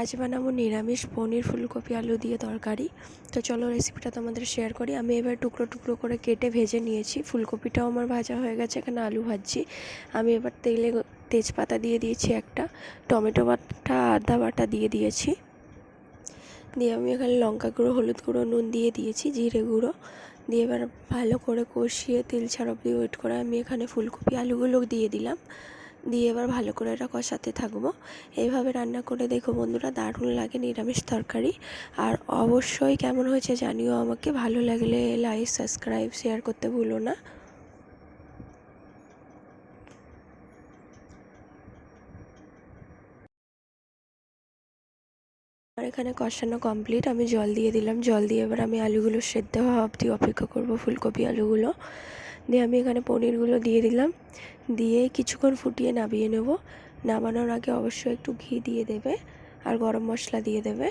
আজ বানাবো নিরামিষ পনির ফুলকপি আলু দিয়ে তরকারি। তো চলো রেসিপিটা তোমাদের শেয়ার করি। আমি এবার টুকরো টুকরো করে কেটে ভেজে নিয়েছি। ফুলকপিটাও আমার ভাজা হয়ে গেছে, এখানে আলু ভাজছি। আমি এবার তেলে তেজপাতা দিয়ে দিয়েছি একটা, টমেটো বাটা আদা বাটা দিয়ে দিয়েছি। দিয়ে আমি এখানে লঙ্কা গুঁড়ো, হলুদ গুঁড়ো, নুন দিয়ে দিয়েছি, জিরে গুঁড়ো দিয়ে এবার ভালো করে কষিয়ে তেল ছাড়া অবধি ওয়েট করে আমি এখানে ফুলকপি আলুগুলো দিয়ে দিলাম। দিয়ে এবার ভালো করে এটা কষাতে থাকবো। এইভাবে রান্না করে দেখো বন্ধুরা, দারুণ লাগে নিরামিষ তরকারি। আর অবশ্যই কেমন হয়েছে জানিও আমাকে। ভালো লাগলে লাইক, সাবস্ক্রাইব, শেয়ার করতে ভুলো না। আর এখানে কষানো কমপ্লিট। আমি জল দিয়ে দিলাম। জল দিয়ে এবার আমি আলুগুলো সেদ্ধ হওয়া অবধি অপেক্ষা করবো, ফুলকপি আলুগুলো দিয়ে আমি এখানে পনিরগুলো দিয়ে দিলাম। দিয়ে কিছুক্ষণ ফুটিয়ে নামিয়ে নেব। নামানোর আগে অবশ্যই একটু ঘি দিয়ে দেবে আর গরম মশলা দিয়ে দেবে।